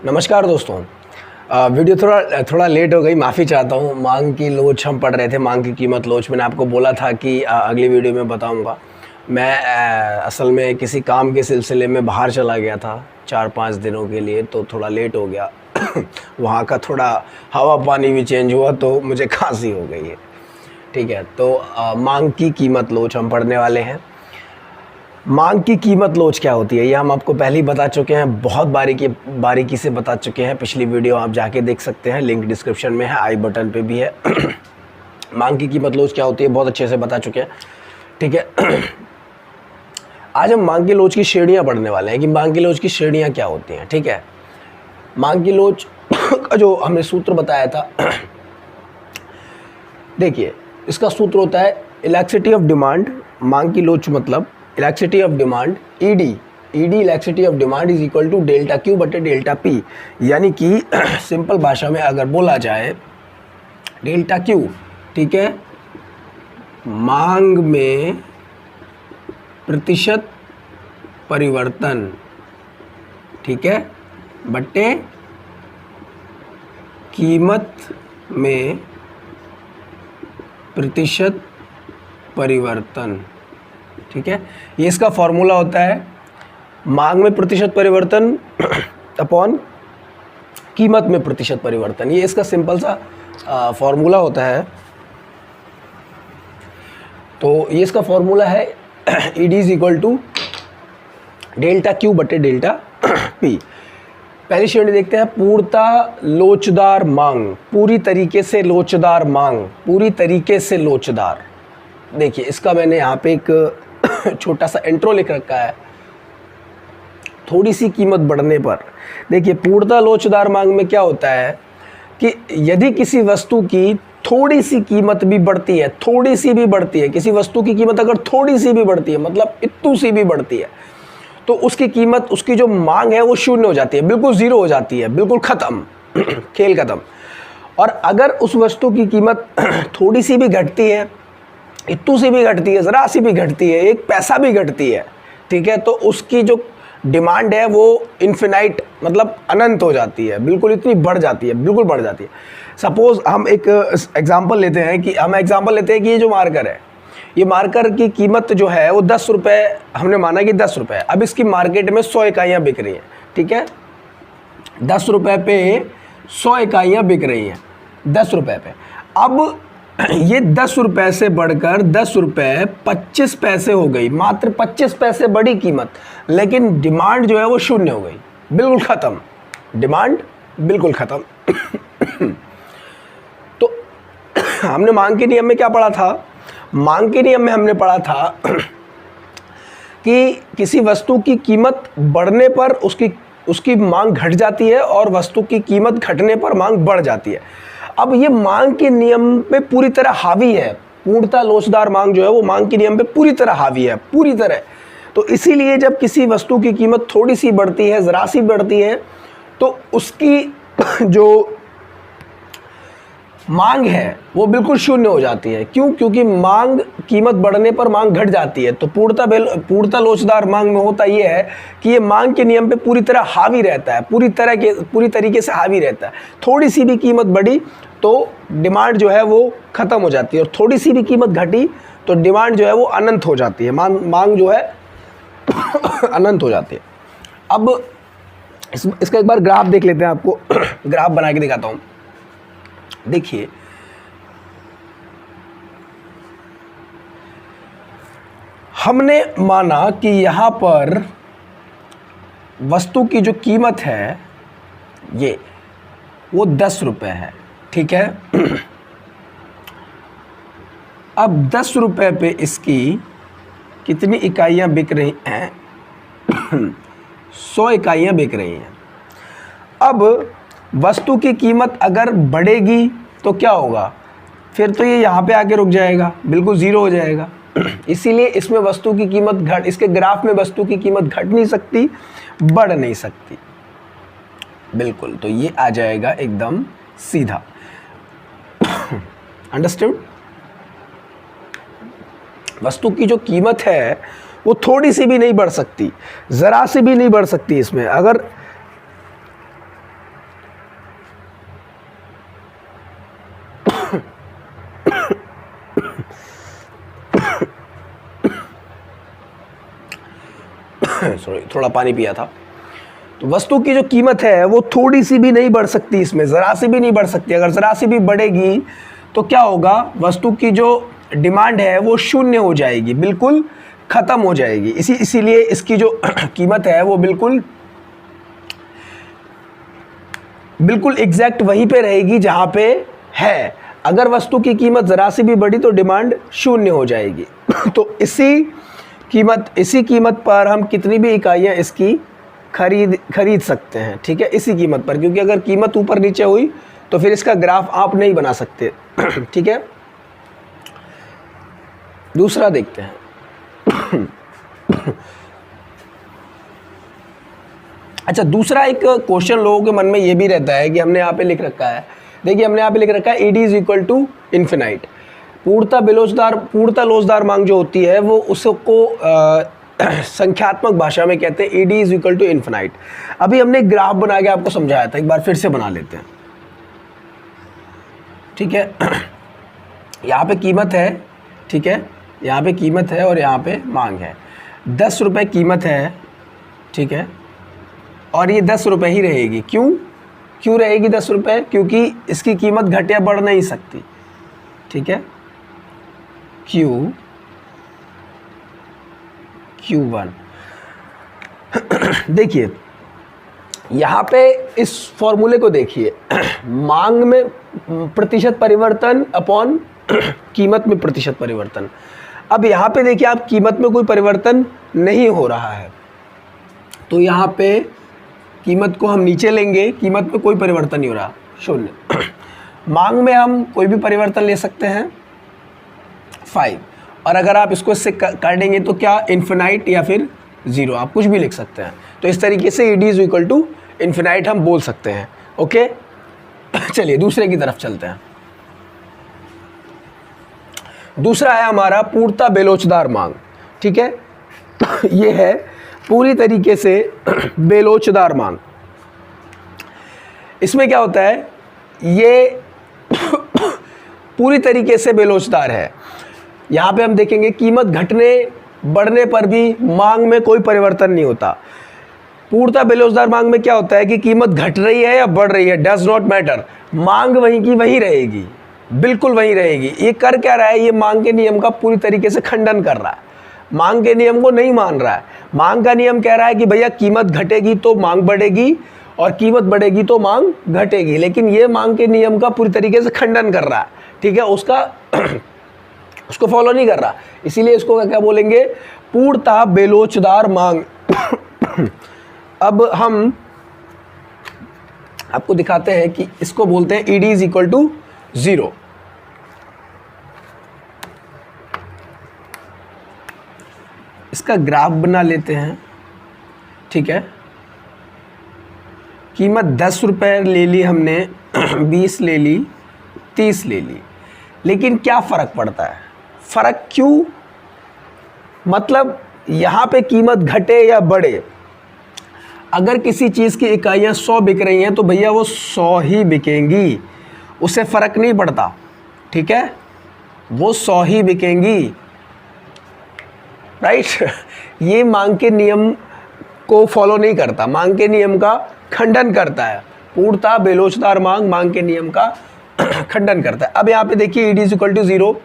नमस्कार दोस्तों। वीडियो थोड़ा लेट हो गई, माफ़ी चाहता हूँ। मांग की लोच हम पढ़ रहे थे, मांग की कीमत लोच। मैंने आपको बोला था कि अगली वीडियो में बताऊँगा। मैं असल में किसी काम के सिलसिले में बाहर चला गया था 4-5 दिनों के लिए, तो थोड़ा लेट हो गया। वहाँ का थोड़ा हवा पानी भी चेंज हुआ तो मुझे खांसी हो गई है। ठीक है, तो मांग की कीमत लोच हम पढ़ने वाले हैं। मांग की कीमत लोच क्या होती है ये हम आपको पहले ही बता चुके हैं, बहुत बारीकी से बता चुके हैं। पिछली वीडियो आप जाके देख सकते हैं, लिंक डिस्क्रिप्शन में है, आई बटन पे भी है। मांग की कीमत लोच क्या होती है बहुत अच्छे से बता चुके हैं। ठीक है, आज हम मांग की लोच की श्रेणियाँ पढ़ने वाले हैं कि मांग की लोच की श्रेणियाँ क्या होती हैं। ठीक है, मांग की लोच का जो हमने सूत्र बताया था, देखिए इसका सूत्र होता है इलेक्ट्रिसिटी ऑफ डिमांड। मांग की लोच मतलब electricity of demand, ED electricity of demand is equal to delta Q बटे डेल्टा पी। यानी कि सिंपल भाषा में अगर बोला जाए, डेल्टा क्यू, ठीक है, मांग में प्रतिशत परिवर्तन, ठीक है, बटे कीमत में प्रतिशत परिवर्तन। ठीक है, ये इसका फॉर्मूला होता है, मांग में प्रतिशत परिवर्तन अपॉन कीमत में प्रतिशत परिवर्तन। ये इसका सिंपल सा फॉर्मूला होता है। तो ये इसका फॉर्मूला है ED is equal to delta Q बटे डेल्टा पी। पहली श्रेणी देखते हैं, पूर्णतः लोचदार मांग, पूरी तरीके से लोचदार मांग, पूरी तरीके से लोचदार। देखिए इसका मैंने यहाँ पे एक छोटा सा इंट्रो लिख रखा है, थोड़ी सी कीमत बढ़ने पर। देखिए पूर्णतः लोचदार मांग में क्या होता है कि यदि किसी वस्तु की थोड़ी सी कीमत भी बढ़ती है, थोड़ी सी भी बढ़ती है, किसी वस्तु की कीमत अगर थोड़ी सी भी बढ़ती है, मतलब इतनी सी भी बढ़ती है, तो उसकी कीमत, उसकी जो मांग है वो शून्य हो जाती है, बिल्कुल ज़ीरो हो जाती है, बिल्कुल ख़त्म, खेल ख़त्म। और अगर उस वस्तु की कीमत थोड़ी सी भी घटती है, इतनी सी भी घटती है, ज़रा सी भी घटती है, एक पैसा भी घटती है, ठीक है, तो उसकी जो डिमांड है वो इन्फिनाइट, मतलब अनंत हो जाती है, बिल्कुल इतनी बढ़ जाती है, बिल्कुल बढ़ जाती है। सपोज़ हम एक एग्जांपल लेते हैं कि ये जो मार्कर है, ये मार्कर की कीमत जो है वो 10 रुपये, हमने माना कि 10 रुपये। अब इसकी मार्केट में 100 इकाइयाँ बिक रही हैं, ठीक है, 10 रुपये पे 100 इकाइयाँ बिक रही हैं, 10 रुपये पे। अब ये 10 रुपये से बढ़कर 10 रुपये 25 पैसे हो गई, मात्र 25 पैसे बढ़ी कीमत, लेकिन डिमांड जो है वो शून्य हो गई, बिल्कुल ख़त्म, डिमांड बिल्कुल ख़त्म। तो हमने मांग के नियम में क्या पढ़ा था? मांग के नियम में हमने पढ़ा था कि किसी वस्तु की कीमत बढ़ने पर उसकी मांग घट जाती है और वस्तु की कीमत घटने पर मांग बढ़ जाती है। अब ये मांग के नियम पे पूरी तरह हावी है, पूर्णतः लोचदार मांग जो है वो मांग के नियम पे पूरी तरह हावी है, पूरी तरह। तो इसीलिए जब किसी वस्तु की कीमत थोड़ी सी बढ़ती है, ज़रा सी बढ़ती है, तो उसकी जो मांग है वो बिल्कुल शून्य हो जाती है। क्यों? क्योंकि मांग, कीमत बढ़ने पर मांग घट जाती है। तो पूर्णतः लोचदार मांग में होता ये है कि ये मांग के नियम पे पूरी तरह हावी रहता है, पूरी तरीके से हावी रहता है। थोड़ी सी भी कीमत बढ़ी तो डिमांड जो है वो ख़त्म हो जाती है, और थोड़ी सी भी कीमत घटी तो डिमांड जो है वो अनंत हो जाती है, मांग जो है अनंत हो जाती है। अब इसका एक बार ग्राफ देख लेते हैं, आपको ग्राफ बना के दिखाता हूँ। देखिए हमने माना कि यहाँ पर वस्तु की जो कीमत है ये वो 10 रुपये है, ठीक है। अब 10 रुपये पे इसकी कितनी इकाइयाँ बिक रही हैं? 100 इकाइयाँ बिक रही हैं। अब वस्तु की कीमत अगर बढ़ेगी तो क्या होगा? फिर तो ये यहाँ पे आके रुक जाएगा, बिल्कुल ज़ीरो हो जाएगा। इसीलिए इसमें वस्तु की कीमत इसके ग्राफ में वस्तु की कीमत घट नहीं सकती, बढ़ नहीं सकती, बिल्कुल। तो ये आ जाएगा एकदम सीधा। अंडरस्टूड? वस्तु की जो कीमत है वो थोड़ी सी भी नहीं बढ़ सकती, ज़रा सी भी नहीं बढ़ सकती। इसमें अगर सॉरी थोड़ा पानी पिया था। तो वस्तु की जो कीमत है वो थोड़ी सी भी नहीं बढ़ सकती, इसमें ज़रा सी भी नहीं बढ़ सकती। अगर ज़रा सी भी बढ़ेगी तो क्या होगा, वस्तु की जो डिमांड है वो शून्य हो जाएगी, बिल्कुल ख़त्म हो जाएगी। इसीलिए इसकी जो कीमत है वो बिल्कुल एग्जैक्ट वहीं पे रहेगी जहाँ पे है। अगर वस्तु की कीमत ज़रा सी भी बढ़ी तो डिमांड शून्य हो जाएगी। तो इसी कीमत पर हम कितनी भी इकाइयाँ इसकी खरीद सकते हैं, ठीक है, इसी कीमत पर। क्योंकि अगर कीमत ऊपर नीचे हुई तो फिर इसका ग्राफ आप नहीं बना सकते। ठीक है, दूसरा देखते हैं। अच्छा, दूसरा एक क्वेश्चन लोगों के मन में ये भी रहता है कि हमने यहाँ पे लिख रखा है, देखिए हमने यहाँ पे लिख रखा है ED is equal to infinite. पूर्णता लोचदार मांग जो होती है वो उसको संख्यात्मक भाषा में कहते हैं ED is equal to infinite. अभी हमने एक ग्राफ बना के आपको समझाया था, एक बार फिर से बना लेते हैं। ठीक है, यहाँ पे कीमत है, ठीक है, यहाँ पे कीमत है और यहाँ पे मांग है। 10 रुपये कीमत है, ठीक है, और ये 10 रुपये ही रहेगी। क्यों रहेगी 10 रुपये? क्योंकि इसकी कीमत घट या बढ़ नहीं सकती। ठीक है, Q1 देखिए यहाँ पे इस फॉर्मूले को देखिए, मांग में प्रतिशत परिवर्तन अपॉन कीमत में प्रतिशत परिवर्तन। अब यहाँ पे देखिए आप कीमत में कोई परिवर्तन नहीं हो रहा है, तो यहाँ पे कीमत को हम नीचे लेंगे, कीमत में कोई परिवर्तन नहीं हो रहा, शून्य। मांग में हम कोई भी परिवर्तन ले सकते हैं 5, और अगर आप इसको इससे काटेंगे तो क्या, इन्फिनाइट या फिर 0, आप कुछ भी लिख सकते हैं। तो इस तरीके से ED is equal to infinite हम बोल सकते हैं। ओके, चलिए दूसरे की तरफ चलते हैं। दूसरा है हमारा पूर्णता बेलोचदार मांग। ठीक है, ये है पूरी तरीके से बेलोचदार मांग। इसमें क्या होता है, ये पूरी तरीके से बेलोचदार है। यहाँ पे हम देखेंगे कीमत घटने बढ़ने पर भी मांग में कोई परिवर्तन नहीं होता। पूर्णता बेलोचदार मांग में क्या होता है कि कीमत घट रही है या बढ़ रही है, डज नॉट मैटर, मांग वहीं की वहीं रहेगी, बिल्कुल वहीं रहेगी। ये कर क्या रहा है, ये मांग के नियम का पूरी तरीके से खंडन कर रहा है, मांग के नियम को नहीं मान रहा है। मांग का नियम कह रहा है कि भैया कीमत घटेगी तो मांग बढ़ेगी और कीमत बढ़ेगी तो मांग घटेगी, लेकिन ये मांग के नियम का पूरी तरीके से खंडन कर रहा है। ठीक है, उसको फॉलो नहीं कर रहा, इसीलिए इसको क्या बोलेंगे, पूर्णता बेलोचदार मांग। अब हम आपको दिखाते हैं कि इसको बोलते हैं ईडी इज इक्वल टू 0। इसका ग्राफ बना लेते हैं। ठीक है, कीमत 10 रुपये ले ली हमने, 20 ले ली, 30 ले ली, लेकिन क्या फ़र्क पड़ता है, फ़र्क क्यों, मतलब यहाँ पे कीमत घटे या बढ़े, अगर किसी चीज़ की इकाइयाँ 100 बिक रही हैं तो भैया वो 100 ही बिकेंगी, उससे फ़र्क नहीं पड़ता। ठीक है, वो 100 ही बिकेंगी, राइट। ये मांग के नियम को फॉलो नहीं करता, मांग के नियम का खंडन करता है। पूर्णता बेलोचदार मांग के नियम का खंडन करता है। अब यहाँ पे देखिए ईडी इज इक्वल टू 0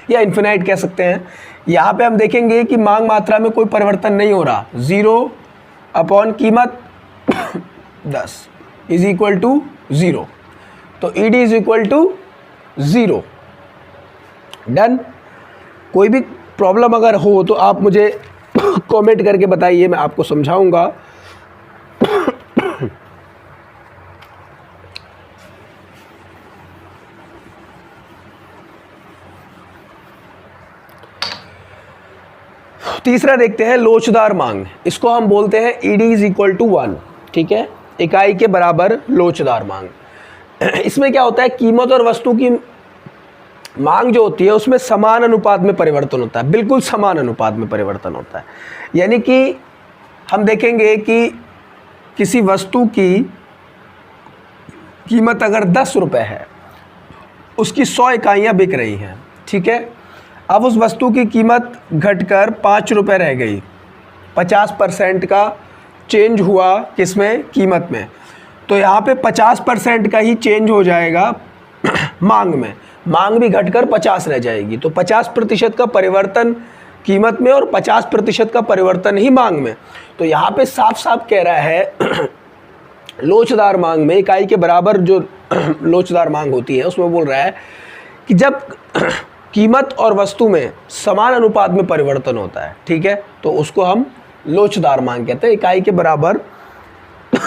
या इन्फिनाइट कह सकते हैं। यहाँ पे हम देखेंगे कि मांग मात्रा में कोई परिवर्तन नहीं हो रहा, 0 अपॉन कीमत 10 इज इक्वल टू 0, तो ED is equal to 0। Done. कोई भी प्रॉब्लम अगर हो तो आप मुझे कमेंट करके बताइए, मैं आपको समझाऊंगा। तीसरा देखते हैं लोचदार मांग। इसको हम बोलते हैं ईडी इज इक्वल टू 1। ठीक है, इकाई के बराबर लोचदार मांग। इसमें क्या होता है, कीमत और वस्तु की मांग जो होती है उसमें समान अनुपात में परिवर्तन होता है, बिल्कुल समान अनुपात में परिवर्तन होता है। यानी कि हम देखेंगे कि किसी वस्तु की कीमत अगर 10 रुपये है, उसकी 100 इकाइयाँ बिक रही हैं। ठीक है, अब उस वस्तु की कीमत घटकर 5 रुपये रह गई, 50% का चेंज हुआ किसमें, कीमत में। तो यहाँ पे 50% का ही चेंज हो जाएगा मांग में, मांग भी घटकर 50 रह जाएगी। तो 50% का परिवर्तन कीमत में और 50% का परिवर्तन ही मांग में। तो यहाँ पे साफ साफ कह रहा है लोचदार मांग में इकाई के बराबर जो लोचदार मांग होती है उसमें बोल रहा है कि जब कीमत और वस्तु में समान अनुपात में परिवर्तन होता है, ठीक है, तो उसको हम लोचदार मांग कहते हैं। इकाई के बराबर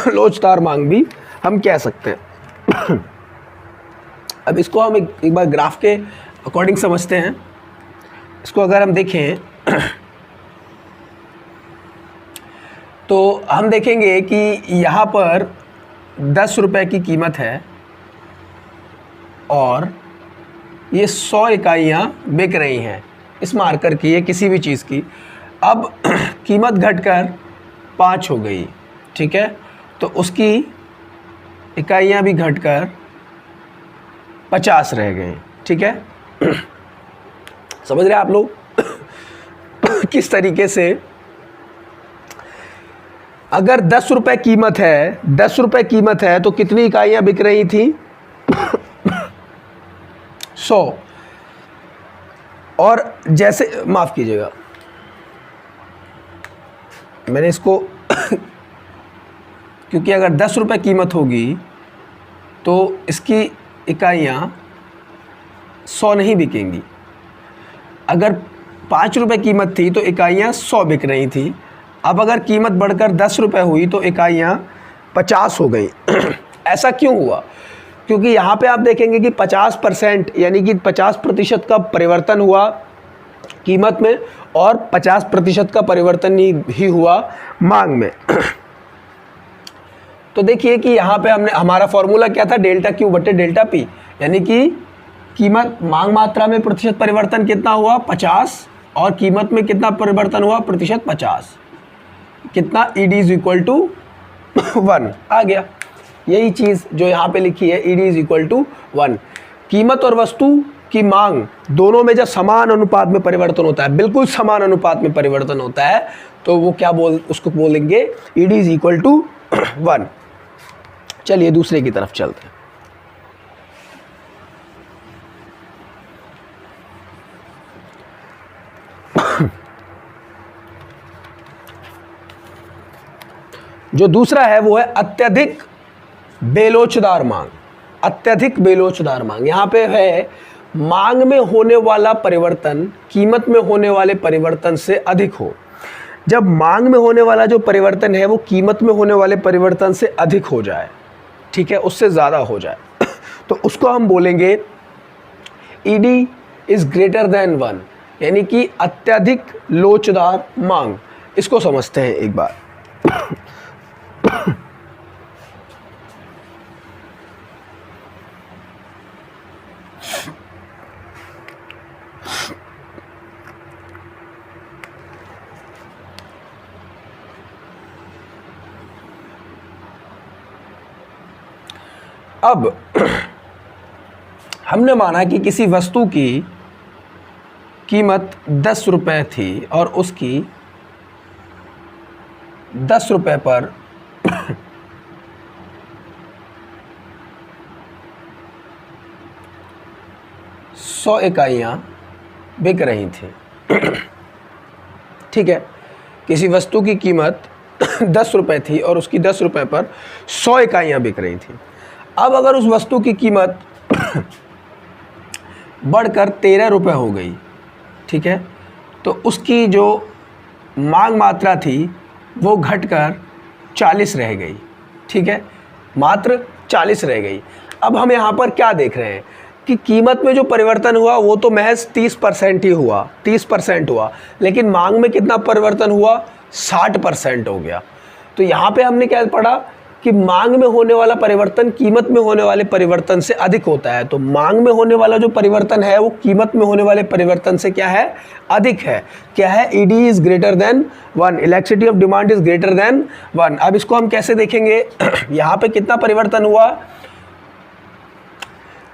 लोचदार मांग भी हम कह सकते हैं। अब इसको हम एक बार ग्राफ के अकॉर्डिंग समझते हैं। इसको अगर हम देखें तो हम देखेंगे कि यहाँ पर 10 रुपये की कीमत है और ये 100 इकाइयाँ बिक रही हैं इस मार्कर की या किसी भी चीज़ की। अब कीमत घटकर 5 हो गई, ठीक है, तो उसकी इकाइयाँ भी घटकर 50 रह गई, ठीक है। समझ रहे हैं आप लोग किस तरीके से, अगर 10 रुपये कीमत है, 10 रुपये कीमत है तो कितनी इकाइयाँ बिक रही थी 100। और जैसे माफ़ कीजिएगा मैंने इसको क्योंकि अगर 10 रुपये कीमत होगी तो इसकी इकाइयाँ 100 नहीं बिकेंगी। अगर 5 रुपये कीमत थी तो इकाइयाँ 100 बिक रही थी। अब अगर कीमत बढ़कर 10 रुपये हुई तो इकाइयाँ 50 हो गई। ऐसा क्यों हुआ? क्योंकि यहाँ पे आप देखेंगे कि 50% यानी कि 50% का परिवर्तन हुआ कीमत में और 50% का परिवर्तन ही हुआ मांग में। तो देखिए कि यहाँ पे हमने हमारा फॉर्मूला क्या था, डेल्टा क्यू बटे डेल्टा पी, यानी कि कीमत मांग मात्रा में प्रतिशत परिवर्तन कितना हुआ 50 और कीमत में कितना परिवर्तन हुआ प्रतिशत 50, कितना ईडी इज इक्वल टू 1 आ गया। यही चीज़ जो यहाँ पे लिखी है ईडी इज इक्वल टू 1। कीमत और वस्तु की मांग दोनों में जब समान अनुपात में परिवर्तन होता है, बिल्कुल समान अनुपात में परिवर्तन होता है, तो वो क्या उसको बोलेंगे ईडी इज इक्वल टू 1। चलिए दूसरे की तरफ चलते हैं। जो दूसरा है वो है अत्यधिक बेलोचदार मांग। अत्यधिक बेलोचदार मांग यहाँ पे है मांग में होने वाला परिवर्तन कीमत में होने वाले परिवर्तन से अधिक हो। जब मांग में होने वाला जो परिवर्तन है वो कीमत में होने वाले परिवर्तन से अधिक हो जाए, ठीक है, उससे ज़्यादा हो जाए, तो उसको हम बोलेंगे ईडी इज ग्रेटर देन 1, यानी कि अत्यधिक लोचदार मांग। इसको समझते हैं एक बार। अब हमने माना कि किसी वस्तु की कीमत 10 रुपये थी और उसकी 10 रुपये पर 100 इकाइयाँ बिक रही थी, ठीक है। किसी वस्तु की कीमत 10 रुपये थी और उसकी 10 रुपये पर 100 इकाइयाँ बिक रही थी। अब अगर उस वस्तु की कीमत बढ़कर 13 रुपये हो गई, ठीक है, तो उसकी जो मांग मात्रा थी वो घटकर 40 रह गई, ठीक है, मात्र 40 रह गई। अब हम यहाँ पर क्या देख रहे हैं कि कीमत में जो परिवर्तन हुआ वो तो महज 30% ही हुआ, 30% हुआ, लेकिन मांग में कितना परिवर्तन हुआ 60% हो गया। तो यहाँ पे हमने क्या पढ़ा कि मांग में होने वाला परिवर्तन कीमत में होने वाले परिवर्तन से अधिक होता है। तो मांग में होने वाला जो परिवर्तन है वो कीमत में होने वाले परिवर्तन से क्या है, अधिक है। क्या है, ED is greater than 1, electricity of demand is greater than 1। अब इसको हम कैसे देखेंगे, यहाँ पे कितना परिवर्तन हुआ,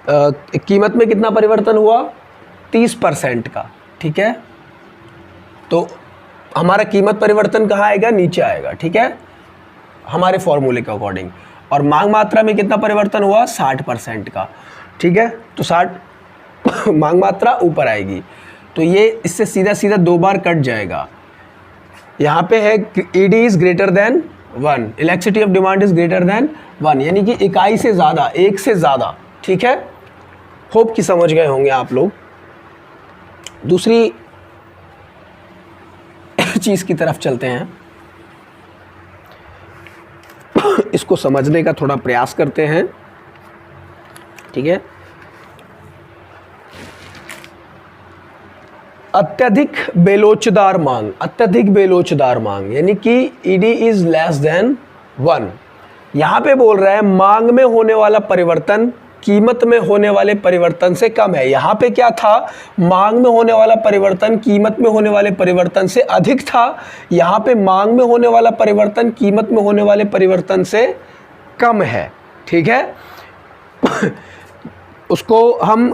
कीमत में कितना परिवर्तन हुआ 30% का, ठीक है। तो हमारा कीमत परिवर्तन कहाँ आएगा, नीचे आएगा, ठीक है, हमारे फॉर्मूले के अकॉर्डिंग। और मांग मात्रा में कितना परिवर्तन हुआ, 60% का, ठीक है, तो 60 मांग मात्रा ऊपर आएगी, तो ये इससे सीधा सीधा 2 बार कट जाएगा। यहाँ पे है ED is greater than 1, electricity of demand is greater than 1, यानी कि इकाई से ज़्यादा, एक से ज़्यादा, ठीक है। होप कि समझ गए होंगे आप लोग। दूसरी चीज़ की तरफ चलते हैं, इसको समझने का थोड़ा प्रयास करते हैं, ठीक है। अत्यधिक बेलोचदार मांग, अत्यधिक बेलोचदार मांग यानी कि ED इज लेस देन 1। यहाँ पे बोल रहा है मांग में होने वाला परिवर्तन कीमत में होने वाले परिवर्तन से कम है। यहाँ पे क्या था, मांग में होने वाला परिवर्तन कीमत में होने वाले परिवर्तन से अधिक था, यहाँ पे मांग में होने वाला परिवर्तन कीमत में होने वाले परिवर्तन से कम है, ठीक है। उसको हम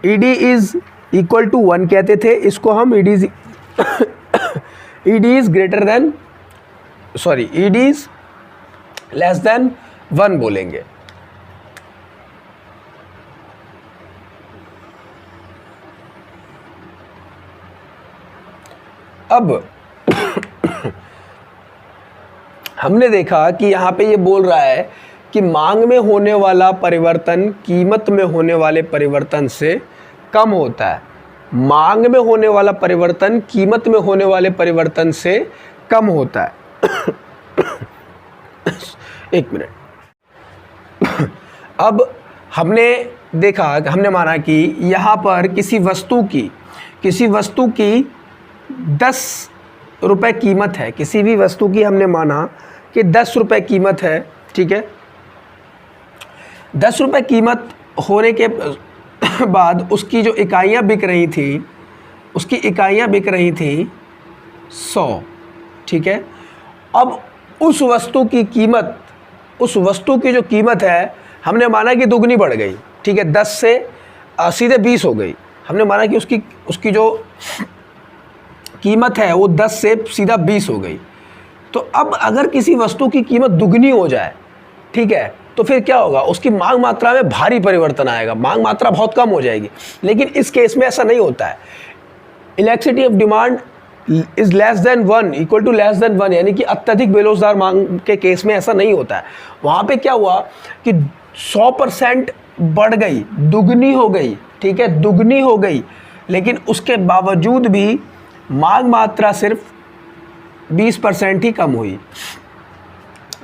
ED इज इक्वल टू 1 कहते थे, इसको हम ED is greater than ED is less than 1 बोलेंगे। अब हमने देखा कि यहाँ पे ये बोल रहा है कि मांग में होने वाला परिवर्तन कीमत में होने वाले परिवर्तन से कम होता है। मांग में होने वाला परिवर्तन कीमत में होने वाले परिवर्तन से कम होता है। एक मिनट। अब हमने देखा, हमने माना कि यहाँ पर किसी वस्तु की 10 रुपए कीमत है, किसी भी वस्तु की हमने माना कि 10 रुपए कीमत है, ठीक है। 10 रुपए कीमत होने के बाद उसकी जो इकाइयाँ बिक रही थी, उसकी इकाइयाँ बिक रही थी 100, ठीक है। अब उस वस्तु की कीमत, उस वस्तु की जो कीमत है हमने माना कि दुगनी बढ़ गई, ठीक है, 10 से सीधे 20 हो गई। हमने माना कि उसकी जो कीमत है वो 10 से सीधा 20 हो गई। तो अब अगर किसी वस्तु की कीमत दुगनी हो जाए, ठीक है, तो फिर क्या होगा, उसकी मांग मात्रा में भारी परिवर्तन आएगा, मांग मात्रा बहुत कम हो जाएगी। लेकिन इस केस में ऐसा नहीं होता है। Electricity of demand is less than 1 equal to less than 1, यानी कि अत्यधिक बेरोजगार मांग के केस में ऐसा नहीं होता है। वहाँ पे क्या हुआ कि 100% बढ़ गई, दुगनी हो गई, ठीक है, दुगनी हो गई, लेकिन उसके बावजूद भी मांग मात्रा सिर्फ 20% ही कम हुई।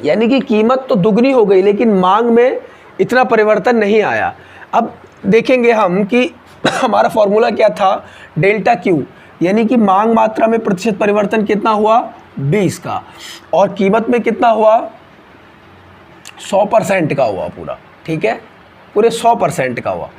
यानी कि कीमत तो दुगनी हो गई लेकिन मांग में इतना परिवर्तन नहीं आया। अब देखेंगे हम कि हमारा फॉर्मूला क्या था, डेल्टा क्यू, यानी कि मांग मात्रा में प्रतिशत परिवर्तन कितना हुआ, 20 का, और कीमत में कितना हुआ, 100% का हुआ पूरा, ठीक है, पूरे 100% का हुआ।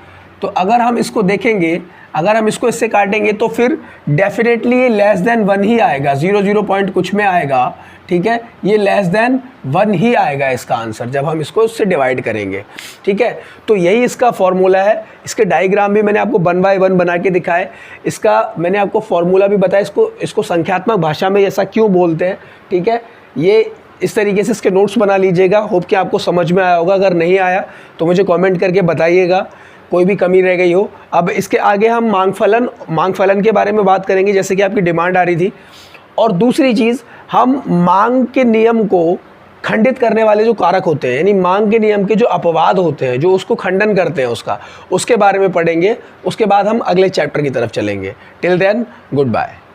तो अगर हम इसको देखेंगे, अगर हम इसको इससे काटेंगे तो फिर डेफिनेटली ये लेस देन 1 ही आएगा, 0 पॉइंट कुछ में आएगा, ठीक है, ये लेस देन 1 ही आएगा इसका आंसर जब हम इसको इससे डिवाइड करेंगे, ठीक है। तो यही इसका फॉर्मूला है। इसके डायग्राम भी मैंने आपको 1 बाय 1 बना के दिखाए, इसका मैंने आपको फॉर्मूला भी बताया, इसको संख्यात्मक भाषा में ऐसा क्यों बोलते हैं, ठीक है। ये इस तरीके से इसके नोट्स बना लीजिएगा। होप कि आपको समझ में आया होगा। अगर नहीं आया तो मुझे कमेंट करके बताइएगा, कोई भी कमी रह गई हो। अब इसके आगे हम मांग फलन के बारे में बात करेंगे, जैसे कि आपकी डिमांड आ रही थी। और दूसरी चीज़, हम मांग के नियम को खंडित करने वाले जो कारक होते हैं, यानी मांग के नियम के जो अपवाद होते हैं, जो उसको खंडन करते हैं उसके बारे में पढ़ेंगे। उसके बाद हम अगले चैप्टर की तरफ चलेंगे। Till then, good bye.